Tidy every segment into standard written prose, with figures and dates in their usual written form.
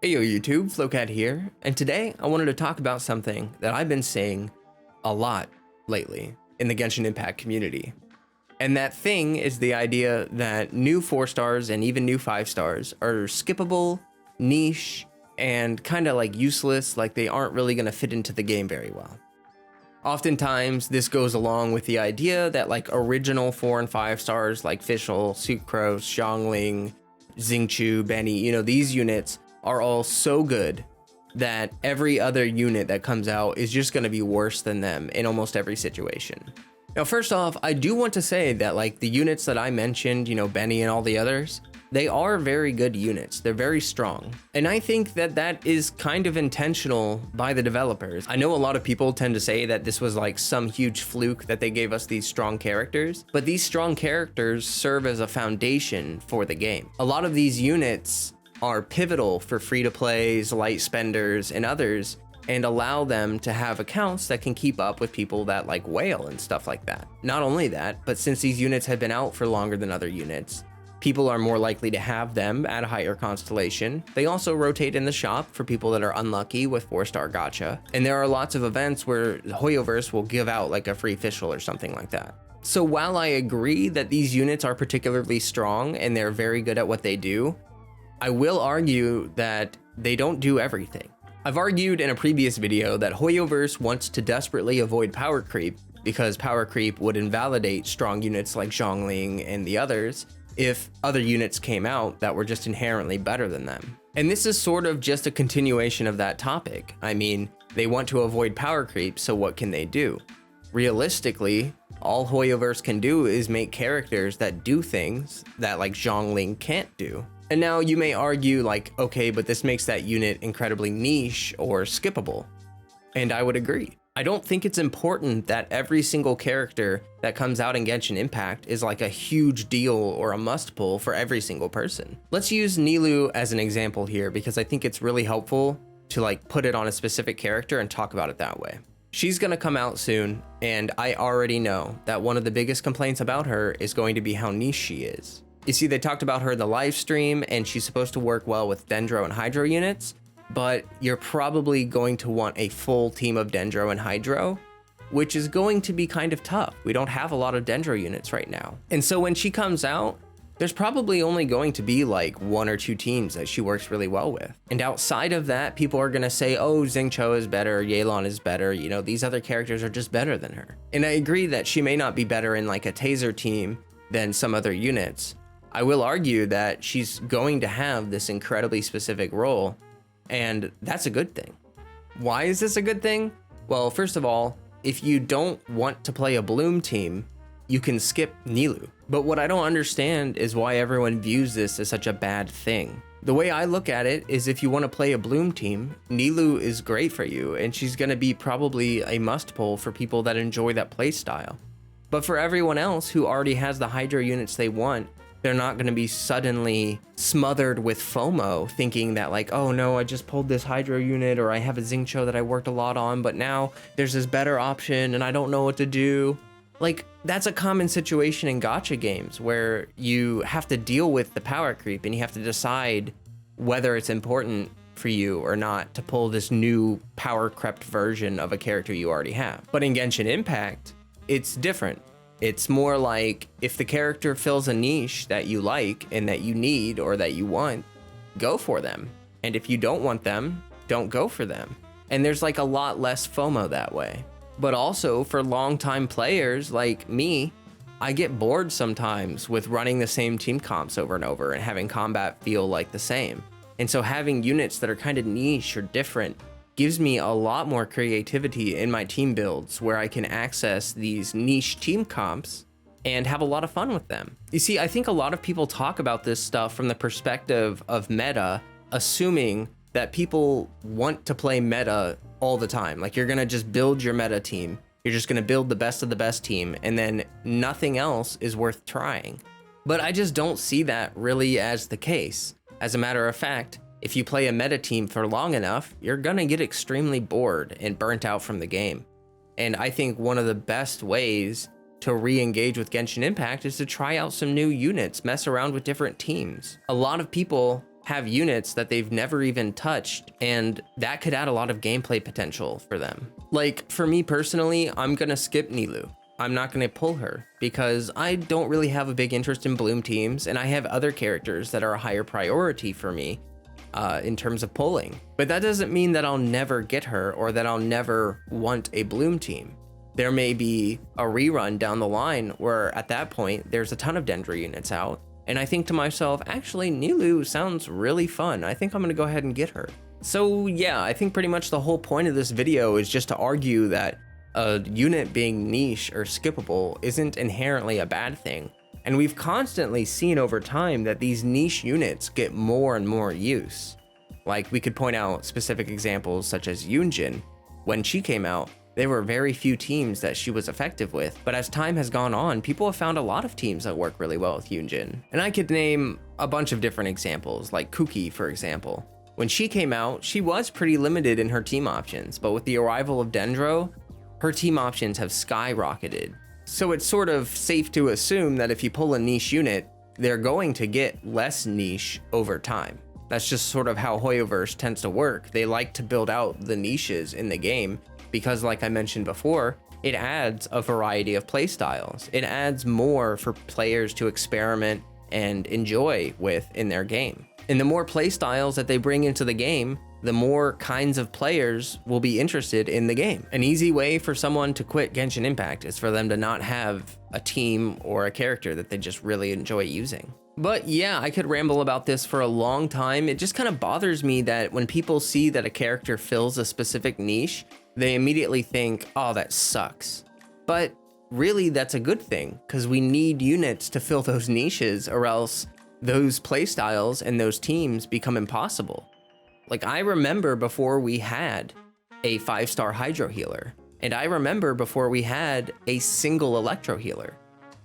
Hey yo YouTube, Flowcat here, and today I wanted to talk about something that I've been saying a lot lately in the Genshin Impact community. And that thing is the idea that new 4 stars and even new 5 stars are skippable, niche, and kinda like useless, like they aren't really gonna fit into the game very well. Oftentimes, this goes along with the idea that like original 4 and 5 stars like Fischl, Sucrose, Xiangling, Xingqiu, Benny, these units are all so good that every other unit that comes out is just going to be worse than them in almost every situation. Now, first off, I do want to say that like the units that I mentioned, Benny and all the others, they are very good units. They're very strong. And I think that that is kind of intentional by the developers. I know a lot of people tend to say that this was like some huge fluke that they gave us these strong characters, but these strong characters serve as a foundation for the game. A lot of these units are pivotal for free-to-plays, light spenders, and others, and allow them to have accounts that can keep up with people that like whale and stuff like that. Not only that, but since these units have been out for longer than other units, people are more likely to have them at a higher constellation. They also rotate in the shop for people that are unlucky with 4-star gacha. And there are lots of events where Hoyoverse will give out like a free Fischl or something like that. So while I agree that these units are particularly strong and they're very good at what they do, I will argue that they don't do everything. I've argued in a previous video that Hoyoverse wants to desperately avoid power creep because power creep would invalidate strong units like Xiangling and the others if other units came out that were just inherently better than them. And this is sort of just a continuation of that topic. I mean, they want to avoid power creep, so what can they do? Realistically, all Hoyoverse can do is make characters that do things that like Xiangling can't do. And now you may argue like, okay, but this makes that unit incredibly niche or skippable. And I would agree. I don't think it's important that every single character that comes out in Genshin Impact is like a huge deal or a must pull for every single person. Let's use Nilu as an example here because I think it's really helpful to like put it on a specific character and talk about it that way. She's gonna come out soon, and I already know that one of the biggest complaints about her is going to be how niche she is. You see, they talked about her in the live stream, and she's supposed to work well with Dendro and Hydro units, but you're probably going to want a full team of Dendro and Hydro, which is going to be kind of tough. We don't have a lot of Dendro units right now. And so when she comes out, there's probably only going to be like 1 or 2 teams that she works really well with. And outside of that, people are gonna say, oh, Xingqiu is better, Yelan is better, these other characters are just better than her. And I agree that she may not be better in like a taser team than some other units. I will argue that she's going to have this incredibly specific role, and that's a good thing. Why is this a good thing? Well, first of all, if you don't want to play a Bloom team, you can skip Nilu. But what I don't understand is why everyone views this as such a bad thing. The way I look at it is if you want to play a Bloom team, Nilu is great for you, and she's going to be probably a must pull for people that enjoy that playstyle. But for everyone else who already has the Hydro units they want, they're not going to be suddenly smothered with FOMO thinking that like, oh no, I just pulled this Hydro unit, or I have a Xingqiu that I worked a lot on, but now there's this better option and I don't know what to do. Like, that's a common situation in gacha games where you have to deal with the power creep and you have to decide whether it's important for you or not to pull this new power crept version of a character you already have. But in Genshin Impact, it's different. It's more like if the character fills a niche that you like and that you need or that you want, go for them. And if you don't want them, don't go for them. And there's like a lot less FOMO that way. But also for longtime players like me, I get bored sometimes with running the same team comps over and over and having combat feel like the same. And so having units that are kind of niche or different gives me a lot more creativity in my team builds where I can access these niche team comps and have a lot of fun with them. You see, I think a lot of people talk about this stuff from the perspective of meta, assuming that people want to play meta all the time. Like, you're gonna just build your meta team. You're just gonna build the best of the best team, and then nothing else is worth trying. But I just don't see that really as the case. As a matter of fact, if you play a meta team for long enough, you're gonna get extremely bored and burnt out from the game. And I think one of the best ways to re-engage with Genshin Impact is to try out some new units, mess around with different teams. A lot of people have units that they've never even touched, and that could add a lot of gameplay potential for them. Like, for me personally, I'm gonna skip Nilu. I'm not gonna pull her because I don't really have a big interest in Bloom teams, and I have other characters that are a higher priority for me in terms of pulling. But that doesn't mean that I'll never get her or that I'll never want a Bloom team. There may be a rerun down the line where at that point there's a ton of Dendra units out, and I think to myself, actually Nilu sounds really fun. I think I'm gonna go ahead and get her. So yeah, I think pretty much the whole point of this video is just to argue that a unit being niche or skippable isn't inherently a bad thing. And we've constantly seen over time that these niche units get more and more use. Like, we could point out specific examples such as Yunjin. When she came out, there were very few teams that she was effective with, but as time has gone on, people have found a lot of teams that work really well with Yunjin. And I could name a bunch of different examples, like Kuki, for example. When she came out, she was pretty limited in her team options, but with the arrival of Dendro, her team options have skyrocketed. So it's sort of safe to assume that if you pull a niche unit, they're going to get less niche over time. That's just sort of how Hoyoverse tends to work. They like to build out the niches in the game because, like I mentioned before, it adds a variety of playstyles. It adds more for players to experiment and enjoy with in their game. And the more playstyles that they bring into the game, the more kinds of players will be interested in the game. An easy way for someone to quit Genshin Impact is for them to not have a team or a character that they just really enjoy using. But yeah, I could ramble about this for a long time. It just kind of bothers me that when people see that a character fills a specific niche, they immediately think, oh, that sucks. But really, that's a good thing, because we need units to fill those niches, or else those playstyles and those teams become impossible. Like, I remember before we had a 5-star Hydro Healer, and I remember before we had a single Electro Healer.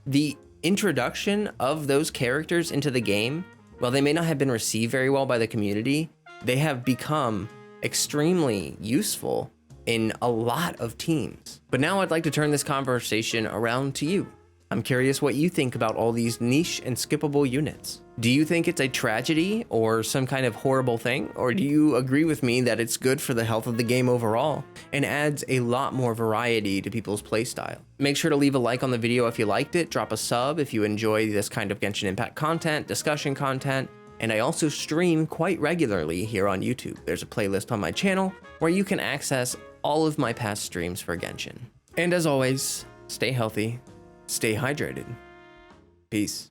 The introduction of those characters into the game, while they may not have been received very well by the community, they have become extremely useful in a lot of teams. But now I'd like to turn this conversation around to you. I'm curious what you think about all these niche and skippable units. Do you think it's a tragedy or some kind of horrible thing? Or do you agree with me that it's good for the health of the game overall and adds a lot more variety to people's playstyle? Make sure to leave a like on the video if you liked it, drop a sub if you enjoy this kind of Genshin Impact content, discussion content, and I also stream quite regularly here on YouTube. There's a playlist on my channel where you can access all of my past streams for Genshin. And as always, stay healthy, stay hydrated. Peace.